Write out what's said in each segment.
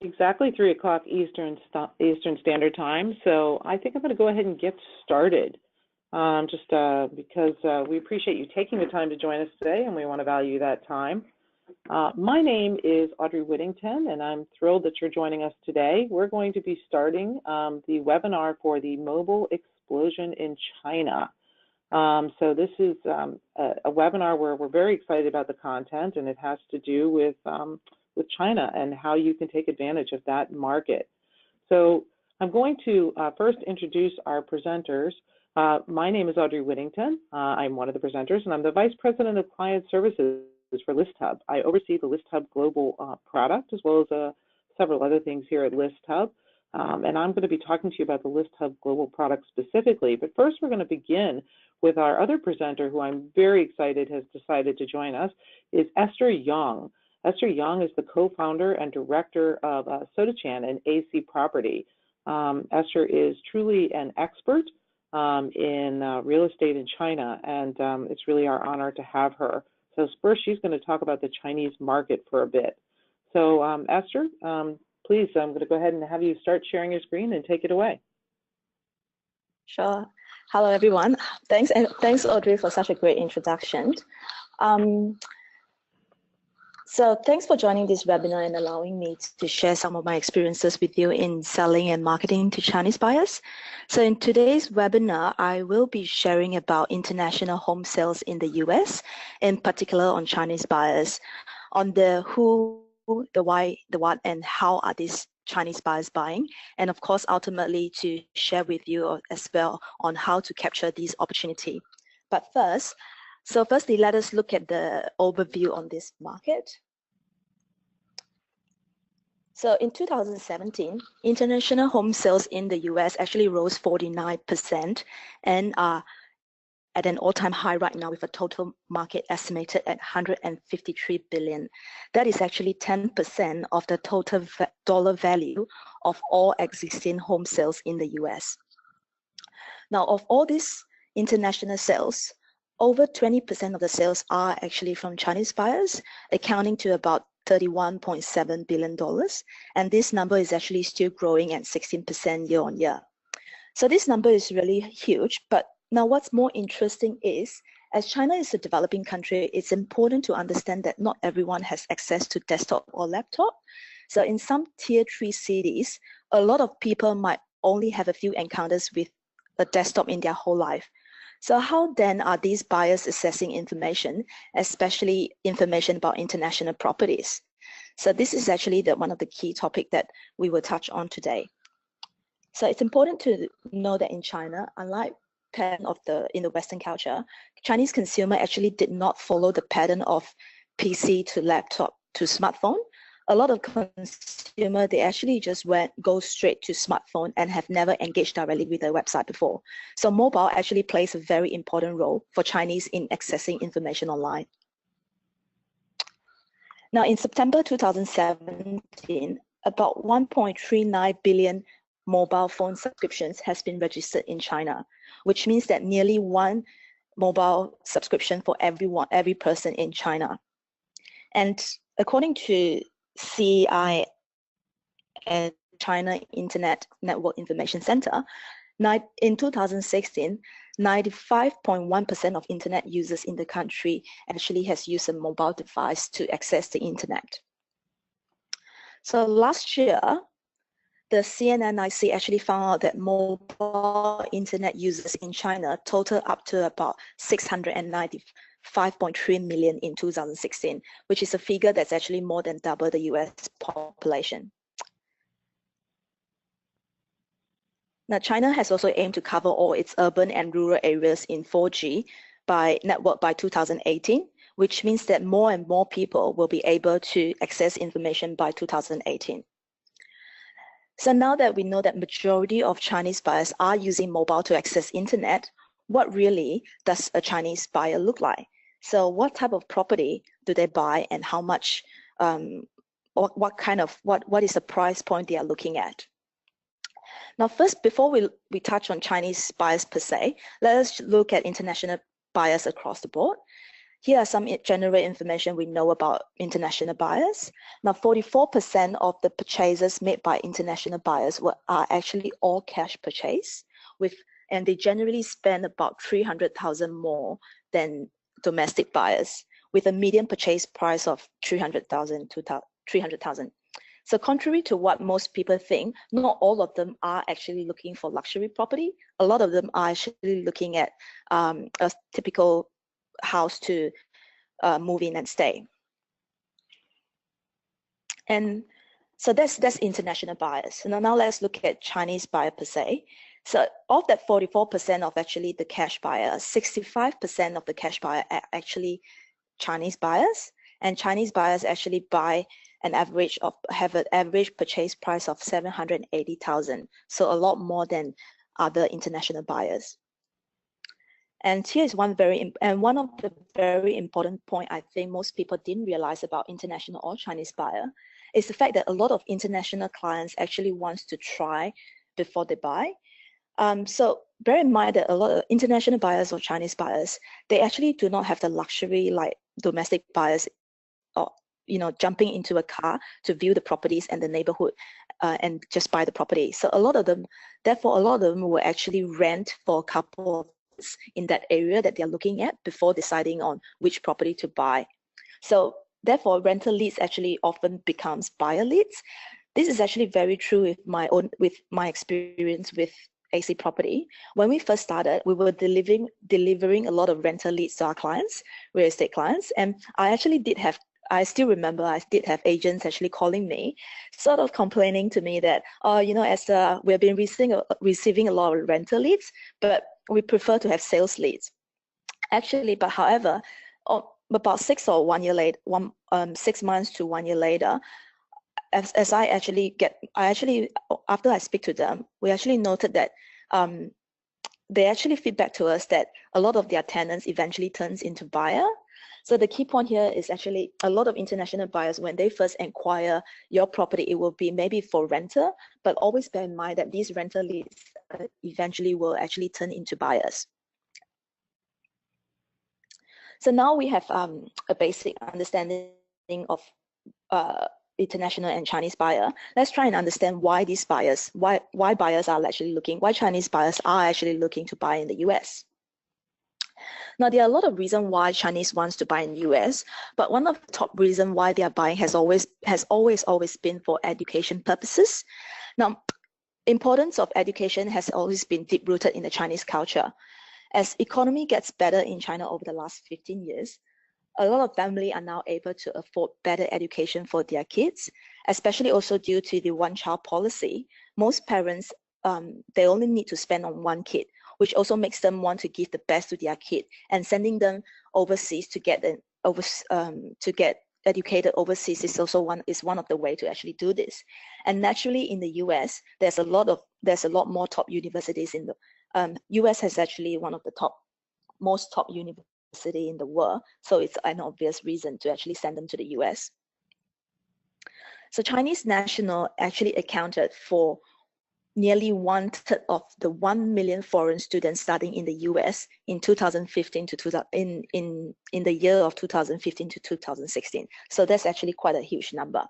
Exactly 3 o'clock Eastern Standard Time. So I think I'm going to go ahead and get started. Because we appreciate you taking the time to join us today, and we want to value that time. My name is Audrey Whittington, and I'm thrilled that you're joining us today. We're going to be starting the webinar for the mobile explosion in China. So this is a webinar where we're very excited about the content, and it has to do with China and how you can take advantage of that market. So I'm going to first introduce our presenters. My name is Audrey Whittington. I'm one of the presenters, and I'm the Vice President of Client Services for ListHub. I oversee the ListHub Global product, as well as several other things here at ListHub. And I'm going to be talking to you about the ListHub Global product specifically. But first, we're going to begin with our other presenter, who I'm very excited has decided to join us, is Esther Yang. Esther Yang is the co-founder and director of SodaChan and AC Property. Esther is truly an expert in real estate in China, and it's really our honor to have her. So first, she's going to talk about the Chinese market for a bit. So Esther, please, I'm going to go ahead and have you start sharing your screen and take it away. Sure. Hello, everyone. Thanks Audrey, for such a great introduction. So thanks for joining this webinar and allowing me to share some of my experiences with you in selling and marketing to Chinese buyers. So in today's webinar, I will be sharing about international home sales in the US, in particular on Chinese buyers, on the who, the why, the what, and how are these Chinese buyers buying, and of course, ultimately to share with you as well on how to capture these opportunity. But firstly, let us look at the overview on this market. So in 2017, international home sales in the US actually rose 49% and are at an all-time high right now, with a total market estimated at 153 billion. That is actually 10% of the total dollar value of all existing home sales in the US. Now, of all these international sales, over 20% of the sales are actually from Chinese buyers, accounting to about $31.7 billion. And this number is actually still growing at 16% year on year. So this number is really huge. But now what's more interesting is, as China is a developing country, it's important to understand that not everyone has access to desktop or laptop. So in some tier 3 cities, a lot of people might only have a few encounters with a desktop in their whole life. So how then are these buyers accessing information, especially information about international properties? So this is actually one of the key topics that we will touch on today. So it's important to know that in China, unlike pattern in the Western culture, Chinese consumer actually did not follow the pattern of PC to laptop to smartphone. A lot of consumer, they actually just go straight to smartphone and have never engaged directly with a website before. So mobile actually plays a very important role for Chinese in accessing information online. Now in September 2017, about 1.39 billion mobile phone subscriptions has been registered in China, which means that nearly one mobile subscription for every person in China. And according to CI and China Internet Network Information Center, in 2016, 95.1% of internet users in the country actually has used a mobile device to access the internet. So last year, the CNNIC actually found out that mobile internet users in China total up to about 695.3 million in 2016, which is a figure that's actually more than double the US population. Now, China has also aimed to cover all its urban and rural areas in 4G network by 2018, which means that more and more people will be able to access information by 2018. So now that we know that majority of Chinese buyers are using mobile to access internet, what really does a Chinese buyer look like? So what type of property do they buy, and how much, what is the price point they are looking at? Now, first, before we touch on Chinese buyers per se, let us look at international buyers across the board. Here are some general information we know about international buyers. Now, 44% of the purchases made by international buyers are actually all cash purchase, and they generally spend about 300,000 more than domestic buyers, with a median purchase price of 300,000 to 300,000. So contrary to what most people think, not all of them are actually looking for luxury property. A lot of them are actually looking at a typical house to move in and stay. And so that's international buyers. So now let's look at Chinese buyer per se. So of that 44% of actually the cash buyers, 65% of the cash buyer are actually Chinese buyers, and Chinese buyers actually buy have an average purchase price of 780,000. So a lot more than other international buyers. And here is one of the very important point I think most people didn't realize about international or Chinese buyer is the fact that a lot of international clients actually wants to try before they buy. So bear in mind that a lot of international buyers or Chinese buyers, they actually do not have the luxury like domestic buyers, or jumping into a car to view the properties and the neighborhood and just buy the property. So therefore a lot of them will actually rent for a couple of months in that area that they're looking at before deciding on which property to buy. So therefore rental leads actually often becomes buyer leads. This is actually very true with my experience with AC Property. When we first started, we were delivering a lot of rental leads to our clients, real estate clients, and I still remember I did have agents actually calling me, sort of complaining to me that, we've been receiving a lot of rental leads, but we prefer to have sales leads. Actually, but however, about 6 months to 1 year later, as after I speak to them, we actually noted that they actually feedback to us that a lot of their tenants eventually turns into buyer. So the key point here is actually a lot of international buyers, when they first inquire your property, it will be maybe for renter, but always bear in mind that these rental leads eventually will actually turn into buyers. So now we have a basic understanding of international and Chinese buyer. Let's try and understand why these buyers, why buyers are actually why Chinese buyers are actually looking to buy in the US. Now, there are a lot of reasons why Chinese wants to buy in the US, but one of the top reasons why they are buying has always been for education purposes. Now, importance of education has always been deep-rooted in the Chinese culture. As economy gets better in China over the last 15 years, a lot of families are now able to afford better education for their kids, especially also due to the one-child policy. Most parents, they only need to spend on one kid, which also makes them want to give the best to their kid, and sending them overseas to get educated overseas is also one of the way to actually do this. And naturally, in the US, there's a lot more top universities in the US has actually one of the most top university in the world, so it's an obvious reason to actually send them to the US. So Chinese national actually accounted for nearly 1/3 of the 1 million foreign students studying in the US in 2015 to in the year of 2015 to 2016. So that's actually quite a huge number.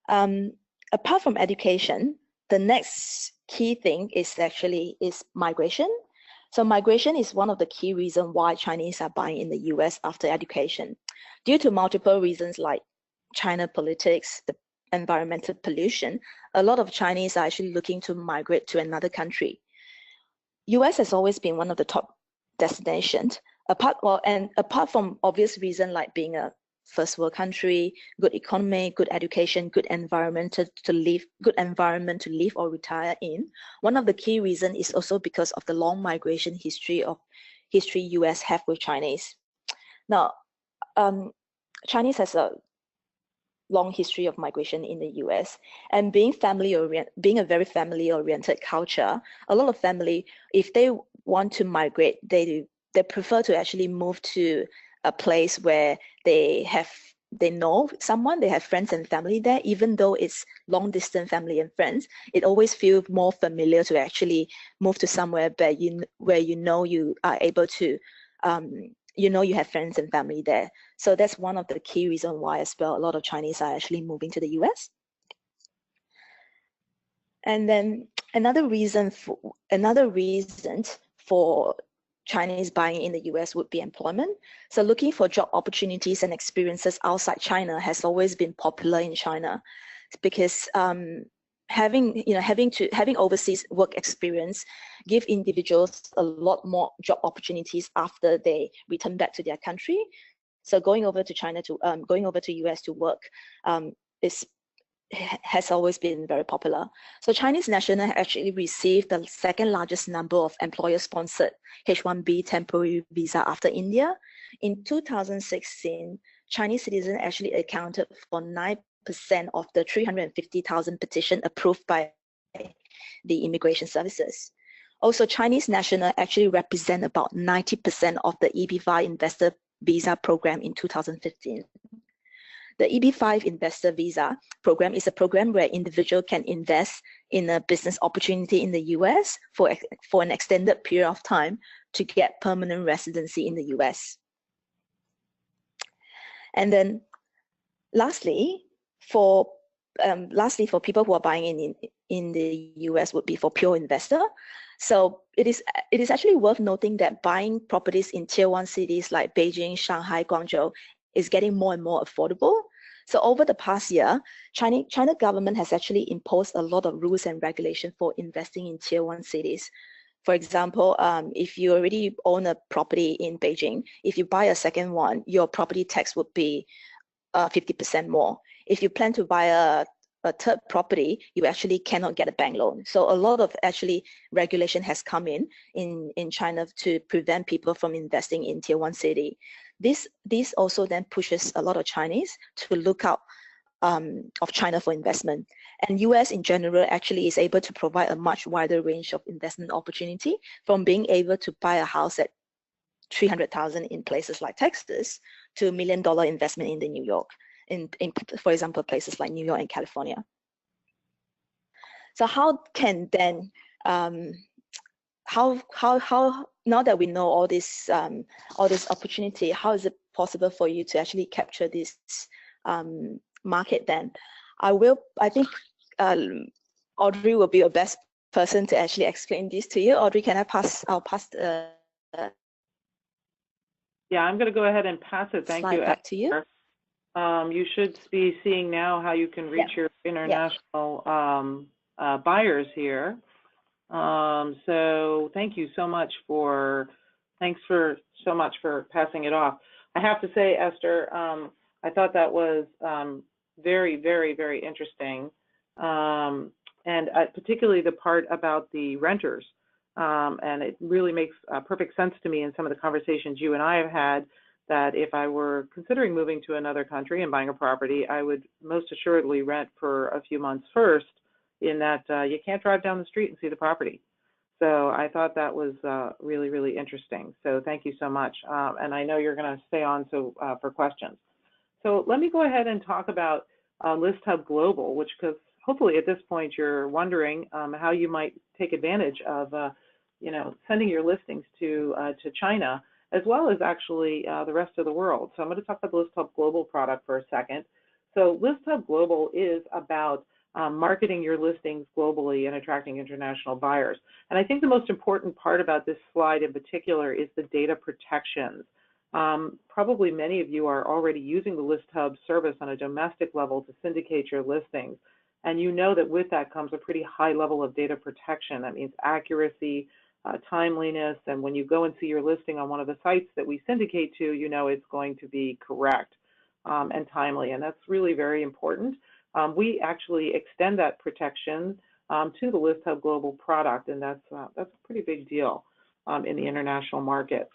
Apart from education, the next key thing is migration. So migration is one of the key reasons why Chinese are buying in the US after education. Due to multiple reasons like China politics, the environmental pollution, a lot of Chinese are actually looking to migrate to another country. US has always been one of the top destinations, apart from obvious reasons like being a first world country, good economy, good education, good environment to live or retire in. One of the key reasons is also because of the long migration history US have with Chinese. Now, Chinese has a long history of migration in the US, and being a very family-oriented culture, a lot of family, if they want to migrate, they prefer to actually move to a place where they know someone, they have friends and family there. Even though it's long distance family and friends, it always feels more familiar to actually move to somewhere where you are able to you know you have friends and family there. So that's one of the key reasons why as well a lot of Chinese are actually moving to the US. And then another reason for Chinese buying in the US would be employment. So looking for job opportunities and experiences outside China has always been popular in China, because having overseas work experience give individuals a lot more job opportunities after they return back to their country. So going over to US to work has always been very popular. So Chinese nationals actually received the second largest number of employer-sponsored H-1B temporary visa after India. In 2016, Chinese citizens actually accounted for 9% of the 350,000 petitions approved by the immigration services. Also, Chinese nationals actually represent about 90% of the EB-5 investor visa program in 2015. The EB-5 investor visa program is a program where individuals can invest in a business opportunity in the US for an extended period of time to get permanent residency in the US. And then lastly, for people who are buying in the US would be for pure investor. So it is actually worth noting that buying properties in tier 1 cities like Beijing, Shanghai, Guangzhou is getting more and more affordable. So over the past year, China government has actually imposed a lot of rules and regulations for investing in tier 1 cities. For example, if you already own a property in Beijing, if you buy a second one, your property tax would be 50% more. If you plan to buy a third property, you actually cannot get a bank loan. So a lot of actually regulation has come in China to prevent people from investing in tier 1 city. This also then pushes a lot of Chinese to look out of China for investment. And US in general actually is able to provide a much wider range of investment opportunity, from being able to buy a house at $300,000 in places like Texas to $1 million investment in New York, in for example, places like New York and California. So how can then how now that we know all this opportunity, how is it possible for you to actually capture this market then? I think Audrey will be your best person to actually explain this to you. Audrey, can I'll pass the yeah, I'm going to go ahead and pass it. Thank you. Back to you. You should be seeing now how you can reach your international buyers here. So thank you so much thanks so much for passing it off. I have to say, Esther, I thought that was very, very, very interesting. And particularly the part about the renters. And it really makes perfect sense to me in some of the conversations you and I have had, that if I were considering moving to another country and buying a property, I would most assuredly rent for a few months first, in that you can't drive down the street and see the property. So I thought that was really, really interesting. So thank you so much. And I know you're going to stay on for questions. So let me go ahead and talk about ListHub Global, which, because hopefully at this point you're wondering how you might take advantage of sending your listings to China, as well as actually the rest of the world. So I'm going to talk about the ListHub Global product for a second. So ListHub Global is about marketing your listings globally and attracting international buyers. And I think the most important part about this slide in particular is the data protections. Probably many of you are already using the ListHub service on a domestic level to syndicate your listings. And you know that with that comes a pretty high level of data protection. That means accuracy, timeliness, and when you go and see your listing on one of the sites that we syndicate to, you know it's going to be correct and timely, and that's really very important. We actually extend that protection to the ListHub Global product, and that's a pretty big deal in the international markets.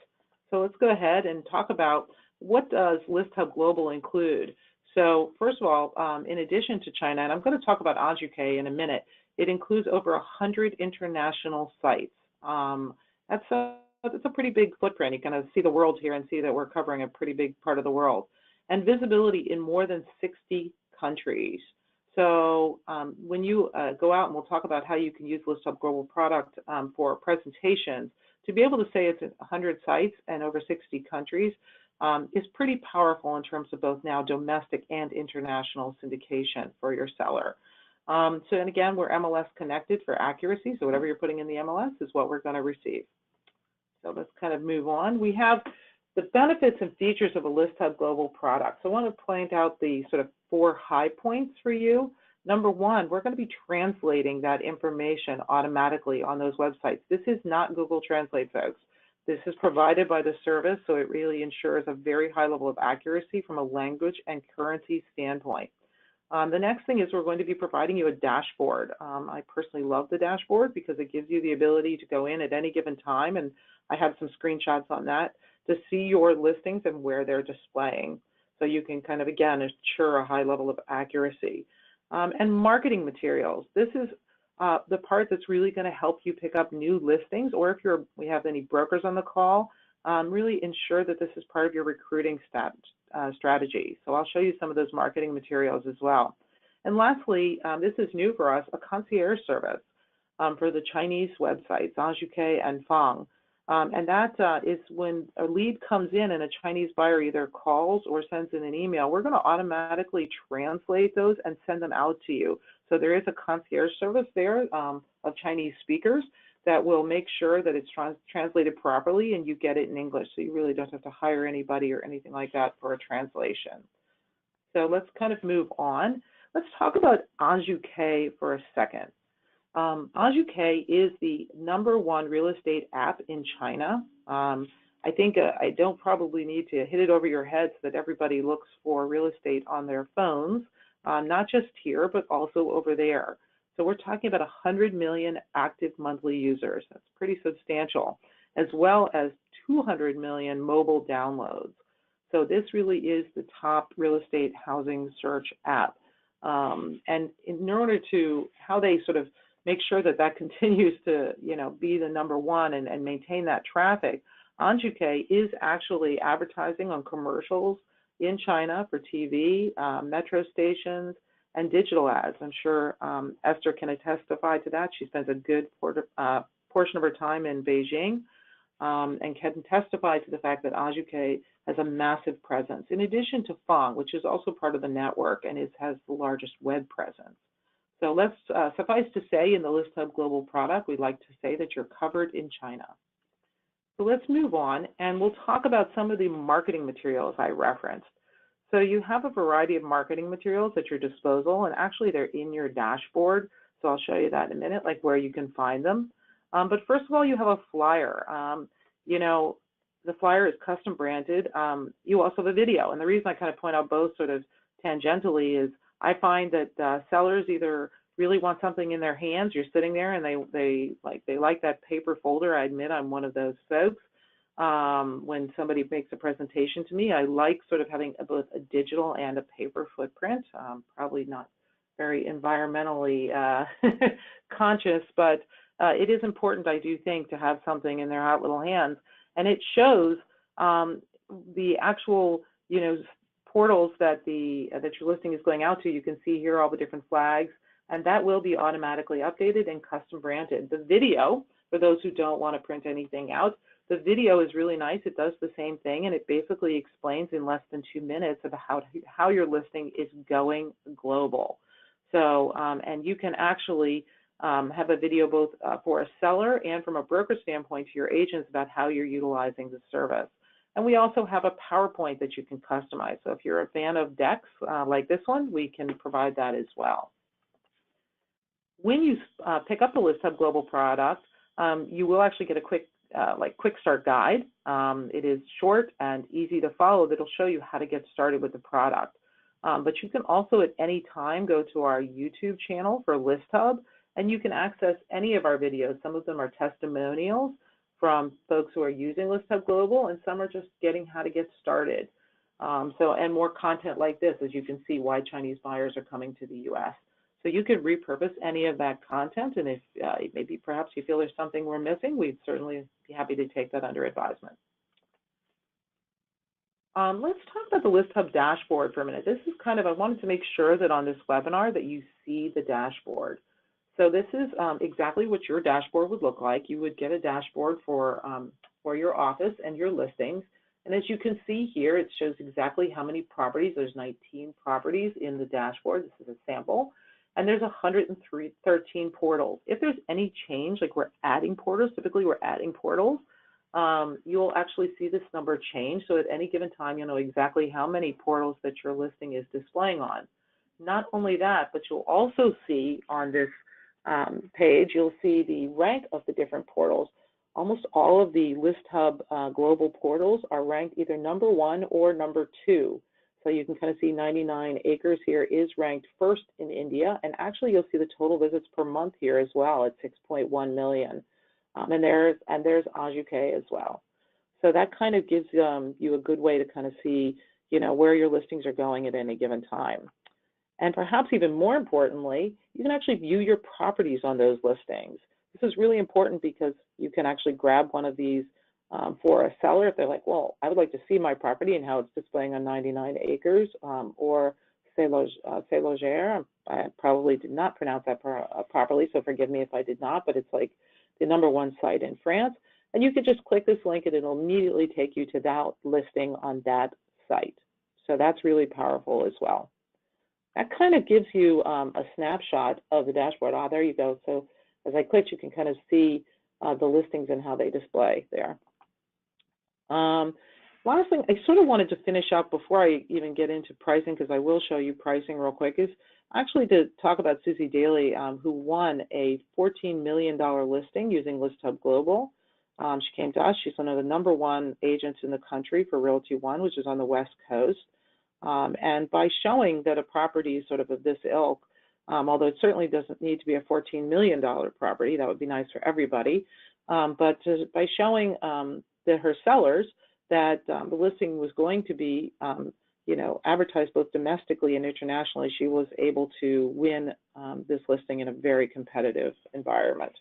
So let's go ahead and talk about what does ListHub Global include. So first of all, in addition to China, and I'm going to talk about AJUK in a minute, it includes over 100 international sites. That's a pretty big footprint. You can see the world here and see that we're covering a pretty big part of the world, and visibility in more than 60 countries. So when you go out, and we'll talk about how you can use ListHub Global product for presentations, to be able to say it's 100 sites and over 60 countries is pretty powerful in terms of both now domestic and international syndication for your seller. And again, we're MLS connected for accuracy, so whatever you're putting in the MLS is what we're going to receive. So let's kind of move on. We have the benefits and features of a ListHub Global product. So I want to point out the sort of 4 high points for you. Number 1, we're going to be translating that information automatically on those websites. This is not Google Translate, folks. This is provided by the service, so it really ensures a very high level of accuracy from a language and currency standpoint. The next thing is we're going to be providing you a dashboard. I personally love the dashboard because it gives you the ability to go in at any given time, and I have some screenshots on that, to see your listings and where they're displaying. So you can kind of, again, ensure a high level of accuracy. And marketing materials. This is the part that's really going to help you pick up new listings, or if we have any brokers on the call, really ensure that this is part of your recruiting strategy. So I'll show you some of those marketing materials as well. And lastly, this is new for us, a concierge service for the Chinese websites, Anjuke and Fang. And that is when a lead comes in and a Chinese buyer either calls or sends in an email, we're going to automatically translate those and send them out to you. So there is a concierge service there of Chinese speakers that will make sure that it's translated properly and you get it in English. So you really don't have to hire anybody or anything like that for a translation. So let's kind of move on. Let's talk about Anjuke for a second. Anjuke is the #1 real estate app in China. I think I don't probably need to hit it over your head so that everybody looks for real estate on their phones, not just here, but also over there. So we're talking about 100 million active monthly users. That's pretty substantial, as well as 200 million mobile downloads. So this really is the top real estate housing search app. And in order to how they sort of make sure that that continues to, be the #1 and maintain that traffic, Anjuke is actually advertising on commercials in China for TV, metro stations, and digital ads. I'm sure Esther can testify to that. She spends a good portion of her time in Beijing and can testify to the fact that Anjuke has a massive presence, in addition to Fang, which is also part of the network and has the largest web presence. So let's suffice to say, in the ListHub Global product, we'd like to say that you're covered in China. So let's move on, and we'll talk about some of the marketing materials I referenced. So you have a variety of marketing materials at your disposal, and actually they're in your dashboard. So I'll show you that in a minute, like where you can find them. But first of all, you have a flyer. The flyer is custom branded. You also have a video, and the reason I kind of point out both sort of tangentially is I find that sellers either really want something in their hands. You're sitting there and they like that paper folder. I admit I'm one of those folks. When somebody makes a presentation to me, I like sort of having both a digital and a paper footprint. Probably not very environmentally conscious, but it is important, I do think, to have something in their hot little hands. And it shows the actual, portals that your listing is going out to. You can see here all the different flags, and that will be automatically updated and custom branded. The video, for those who don't want to print anything out, the video is really nice. It does the same thing, and it basically explains in less than 2 minutes about how your listing is going global. So, and you can actually have a video both for a seller and from a broker standpoint to your agents about how you're utilizing the service. And we also have a PowerPoint that you can customize. So if you're a fan of decks like this one, we can provide that as well. When you pick up the ListHub Global product, you will actually get a quick start guide. It is short and easy to follow. That'll show you how to get started with the product. But you can also at any time go to our YouTube channel for ListHub, and you can access any of our videos. Some of them are testimonials from folks who are using ListHub Global, and some are just getting how to get started. And more content like this, as you can see, why Chinese buyers are coming to the U.S. So you could repurpose any of that content, and if maybe perhaps you feel there's something we're missing, we'd certainly be happy to take that under advisement. Let's talk about the ListHub Dashboard for a minute. This is I wanted to make sure that on this webinar that you see the dashboard. So this is exactly what your dashboard would look like. You would get a dashboard for your office and your listings. And as you can see here, it shows exactly how many properties. There's 19 properties in the dashboard. This is a sample. And there's 113 portals. If there's any change, like we're adding portals, typically we're adding portals, you'll actually see this number change. So at any given time, you'll know exactly how many portals that your listing is displaying on. Not only that, but you'll also see on this page, you'll see the rank of the different portals. Almost all of the ListHub global portals are ranked either number 1 or number 2. So you can kind of see 99 acres here is ranked first in India, and actually you'll see the total visits per month here as well at 6.1 million. And there's Ajuke as well. So that kind of gives you a good way to kind of see, where your listings are going at any given time. And perhaps even more importantly, you can actually view your properties on those listings. This is really important because you can actually grab one of these for a seller if they're like, well, I would like to see my property and how it's displaying on 99 acres, or Logère. I probably did not pronounce that properly, so forgive me if I did not, but it's like the #1 site in France. And you could just click this link and it'll immediately take you to that listing on that site. So that's really powerful as well. That kind of gives you a snapshot of the dashboard. There you go. So as I click, you can kind of see the listings and how they display there. Last thing I sort of wanted to finish up before I even get into pricing, because I will show you pricing real quick, is actually to talk about Suzy Daley, who won a $14 million listing using ListHub Global. She came to us. She's one of the #1 agents in the country for Realty One, which is on the West Coast. And by showing that a property is sort of this ilk, although it certainly doesn't need to be a $14 million property, that would be nice for everybody, but by showing that her sellers that the listing was going to be, advertised both domestically and internationally, she was able to win this listing in a very competitive environment.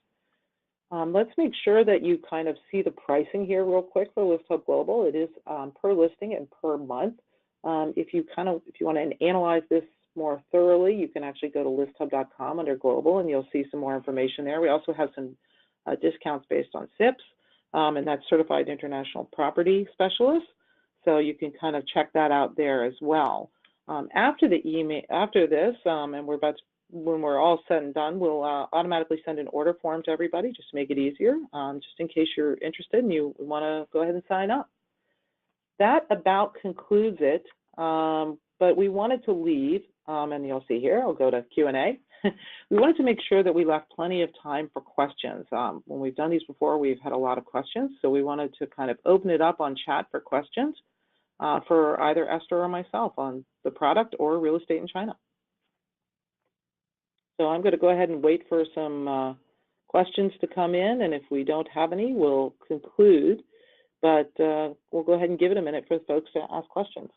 Let's make sure that you kind of see the pricing here real quick for ListHub Global. It is per listing and per month. If you want to analyze this more thoroughly, you can actually go to listhub.com under global and you'll see some more information there. We also have some discounts based on SIPs, and that's Certified International Property Specialist. So you can kind of check that out there as well. After this, and when we're all said and done, we'll automatically send an order form to everybody just to make it easier, just in case you're interested and you want to go ahead and sign up. That about concludes it, but we wanted to leave, and you'll see here, I'll go to Q&A. We wanted to make sure that we left plenty of time for questions. When we've done these before, we've had a lot of questions, so we wanted to kind of open it up on chat for questions for either Esther or myself on the product or real estate in China. So I'm going to go ahead and wait for some questions to come in, and if we don't have any, we'll conclude. But we'll go ahead and give it a minute for folks to ask questions.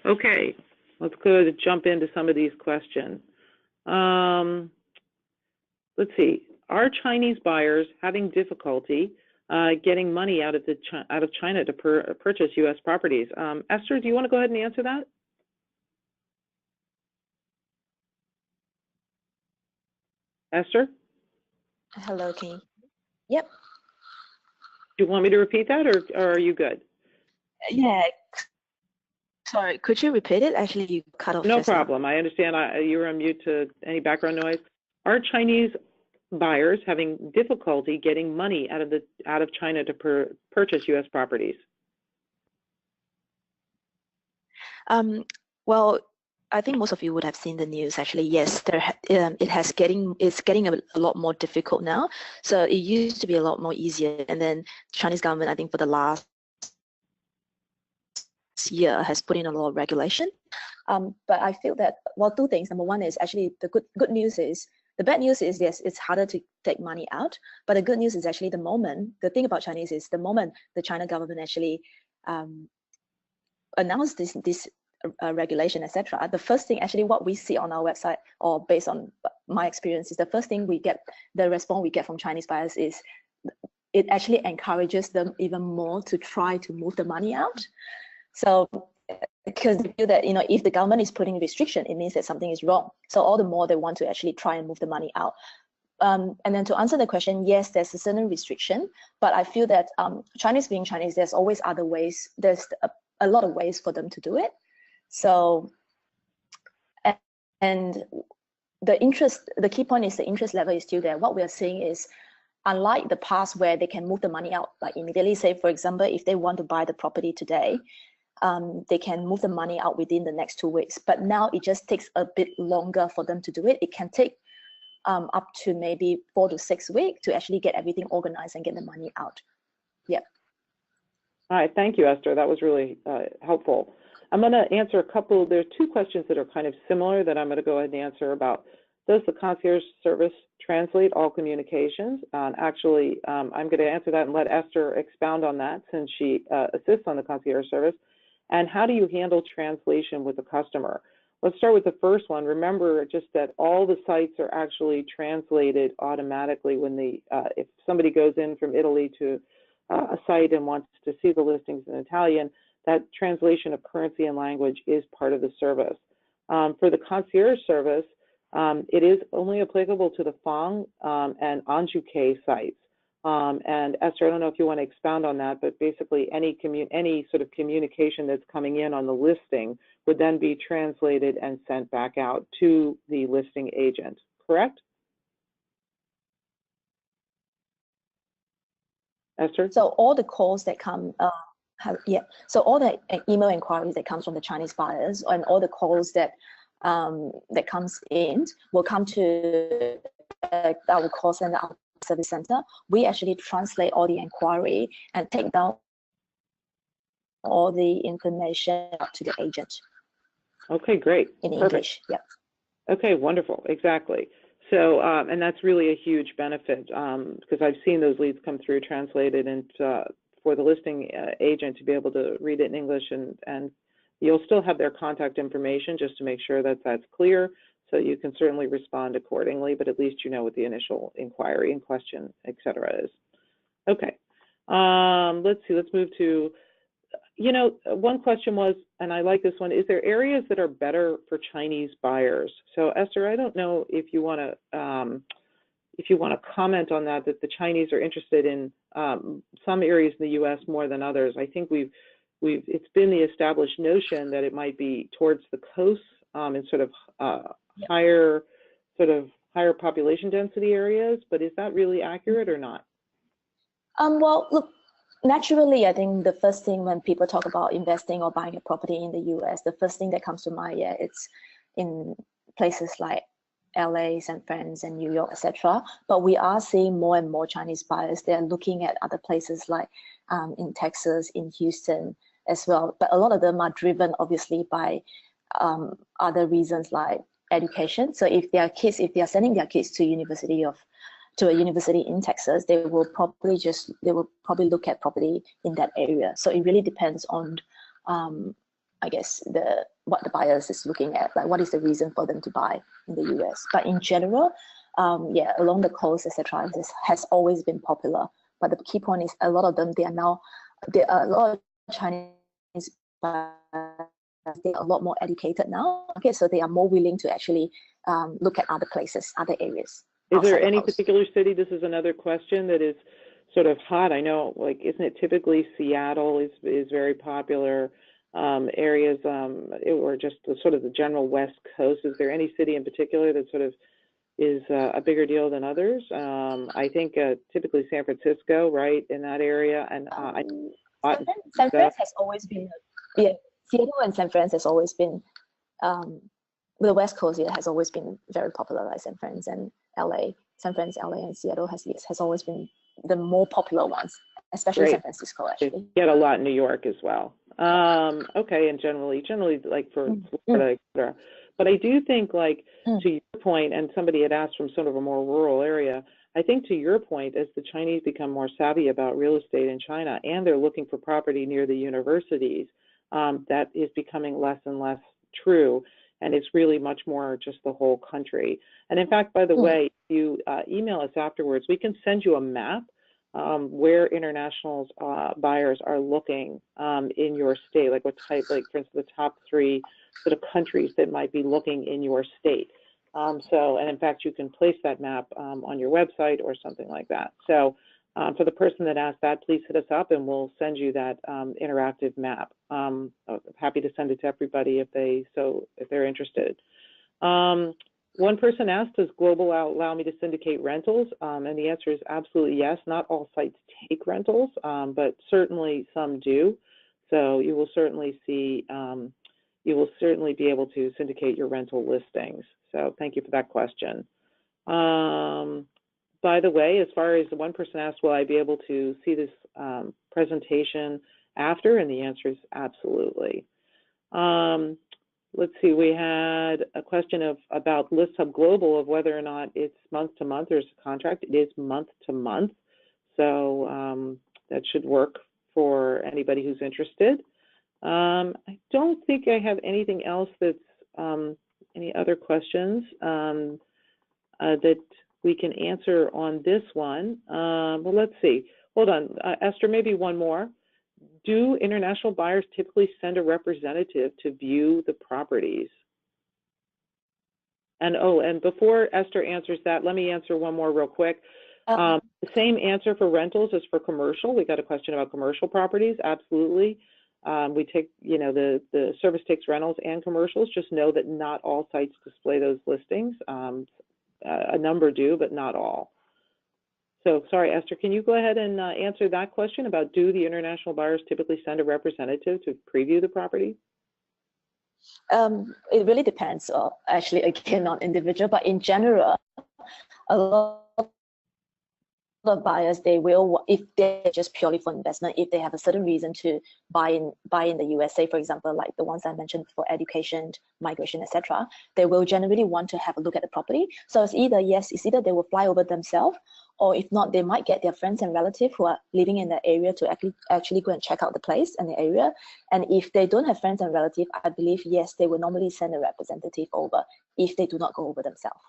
Okay, let's go to jump into some of these questions. Let's see. Are Chinese buyers having difficulty getting money out of China to purchase U.S. properties? Esther, do you want to go ahead and answer that? Esther? Hello, can you? Yep. Do you want me to repeat that, or are you good? Yeah. Sorry, could you repeat it? Actually, you cut off. No problem. I understand you were on mute to any background noise. Are Chinese buyers having difficulty getting money out of China to purchase U.S. properties? Well, I think most of you would have seen the news. Actually, yes, it's getting a lot more difficult now. So it used to be a lot more easier, and then the Chinese government, I think, for the last year has put in a lot of regulation. But I feel that, well, two things. Number one is actually the good news is, the bad news is, yes, it's harder to take money out. But the good news is actually the thing about Chinese is the moment the China government actually announced this regulation, etc., the first thing actually what we see on our website, or based on my experience, is the first thing we get, the response we get from Chinese buyers is it actually encourages them even more to try to move the money out. So because they feel that, you know, if the government is putting restriction, it means that something is wrong. So all the more they want to actually try and move the money out. And then to answer the question, yes, there's a certain restriction, but I feel that Chinese being Chinese, there's always other ways. There's a lot of ways for them to do it. So, and the key point is the interest level is still there. What we are seeing is, unlike the past where they can move the money out like immediately, say for example, if they want to buy the property today, they can move the money out within the next 2 weeks. But now it just takes a bit longer for them to do it. It can take up to maybe 4 to 6 weeks to actually get everything organized and get the money out. Yeah. All right, thank you, Esther. That was really helpful. I'm going to answer a couple. There are 2 questions that are kind of similar that I'm going to go ahead and answer about. Does the concierge service translate all communications? Actually, I'm going to answer that and let Esther expound on that since she assists on the concierge service. And how do you handle translation with the customer? Let's start with the first one. Remember just that all the sites are actually translated automatically when if somebody goes in from Italy to a site and wants to see the listings in Italian, that translation of currency and language is part of the service. For the concierge service, it is only applicable to the Fang and Anju sites. And Esther, I don't know if you want to expound on that, but basically any sort of communication that's coming in on the listing would then be translated and sent back out to the listing agent, correct? Esther? So all the calls that come, so all the email inquiries that comes from the Chinese buyers and all the calls that that comes in will come to our call center, our service center. We actually translate all the inquiry and take down all the information to the agent. Okay, great. In English, yeah. Okay, wonderful, exactly. So, and that's really a huge benefit because I've seen those leads come through translated, and for the listing agent to be able to read it in English, and you'll still have their contact information just to make sure that that's clear, so you can certainly respond accordingly, but at least you know what the initial inquiry and question, et cetera, is. Okay, let's see, let's move to, you know, one question was, and I like this one, is there areas that are better for Chinese buyers? So Esther, I don't know if you want to comment on that, that the Chinese are interested in some areas in the U.S. more than others. I think it's been the established notion that it might be towards the coast in sort of higher population density areas, but is that really accurate or not? Well, look, naturally, I think the first thing when people talk about investing or buying a property in the US, the first thing that comes to mind, it's in places like LA, San Francisco, and New York, etc. But we are seeing more and more Chinese buyers. They're looking at other places like in Texas, in Houston as well. But a lot of them are driven, obviously, by other reasons like education. So if they are sending their kids to a university in Texas, they will probably look at property in that area. So it really depends on, I guess, what the buyers is looking at, like what is the reason for them to buy in the US. But in general, along the coast, etc., this has always been popular. But the key point is a lot of them, there are a lot of Chinese buyers, they're a lot more educated now. Okay, so they are more willing to actually look at other places, other areas. Is there any particular city? This is another question that is sort of hot. I know, like, isn't it typically Seattle is very popular, areas, or just sort of the general West Coast? Is there any city in particular that sort of is a bigger deal than others? I think typically San Francisco, right, in that area, and San Francisco has always been, Seattle and San Francisco has always been, the West Coast, it has always been very popular, like San Francisco and LA. San Francisco, LA, and Seattle has always been the more popular ones, especially San Francisco, actually. You get a lot in New York as well. Okay, and generally like for Florida, et cetera. But I do think, like, to your point, and somebody had asked from sort of a more rural area, I think to your point, as the Chinese become more savvy about real estate in China and they're looking for property near the universities, that is becoming less and less true, and it's really much more just the whole country. And in fact, by the way, if you email us afterwards, we can send you a map where international buyers are looking in your state, like what type, like for instance, the top 3 sort of countries that might be looking in your state. And in fact, you can place that map on your website or something like that. So for the person that asked that, please hit us up and we'll send you that interactive map. I'm happy to send it to everybody if they're interested. One person asked, does Global allow me to syndicate rentals? And the answer is absolutely yes. Not all sites take rentals, but certainly some do. So you will certainly see, you will certainly be able to syndicate your rental listings. So thank you for that question. By the way, as far as the one person asked, will I be able to see this presentation after? And the answer is absolutely. Let's see, we had a question about ListHub Global of whether or not it's month to month. There's a contract. It is month to month. So that should work for anybody who's interested. I don't think I have anything else that's, any other questions that we can answer on this one. Well, let's see. Hold on, Esther, maybe one more. Do international buyers typically send a representative to view the properties? And and before Esther answers that, let me answer one more real quick. The same answer for rentals as for commercial. We got a question about commercial properties. Absolutely. We take, the service takes rentals and commercials. Just know that not all sites display those listings. A number do, but not all. So sorry, Esther, can you go ahead and answer that question about do the international buyers typically send a representative to preview the property? It really depends, actually, again, on individual, but in general, a lot of buyers, they will, if they're just purely for investment, if they have a certain reason to buy in the USA, for example, like the ones I mentioned for education, migration, etc., they will generally want to have a look at the property. So it's either, yes, it's either they will fly over themselves, or if not, they might get their friends and relatives who are living in the area to actually go and check out the place and the area. And if they don't have friends and relatives, I believe, yes, they will normally send a representative over if they do not go over themselves.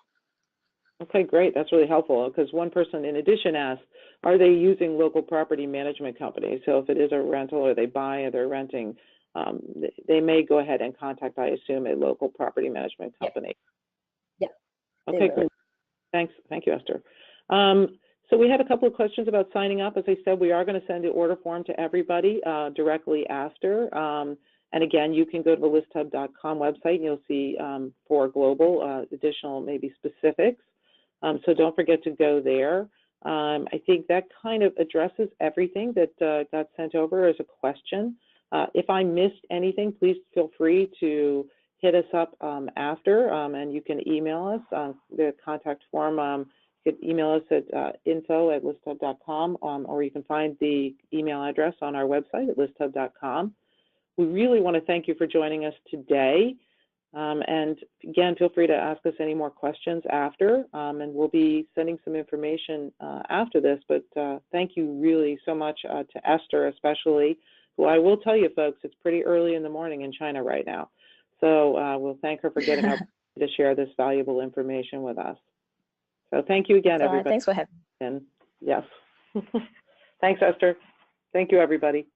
Okay, great. That's really helpful because one person in addition asked, are they using local property management companies? So if it is a rental or they buy or they're renting, they may go ahead and contact, I assume, a local property management company. Yeah. Okay, great. Thanks. Thank you, Esther. So we had a couple of questions about signing up. As I said, we are going to send the order form to everybody directly after. And again, you can go to the listhub.com website and you'll see for Global additional maybe specifics. So don't forget to go there. I think that kind of addresses everything that got sent over as a question. If I missed anything, please feel free to hit us up after, and you can email us. The contact form, you can email us at info@listhub.com, or you can find the email address on our website at listhub.com. We really want to thank you for joining us today. And again, feel free to ask us any more questions after, and we'll be sending some information after this, but thank you really so much to Esther especially, who I will tell you folks, it's pretty early in the morning in China right now. So we'll thank her for getting up to share this valuable information with us. So thank you again, everybody. Thanks for having me. And yes. Thanks, Esther. Thank you, everybody.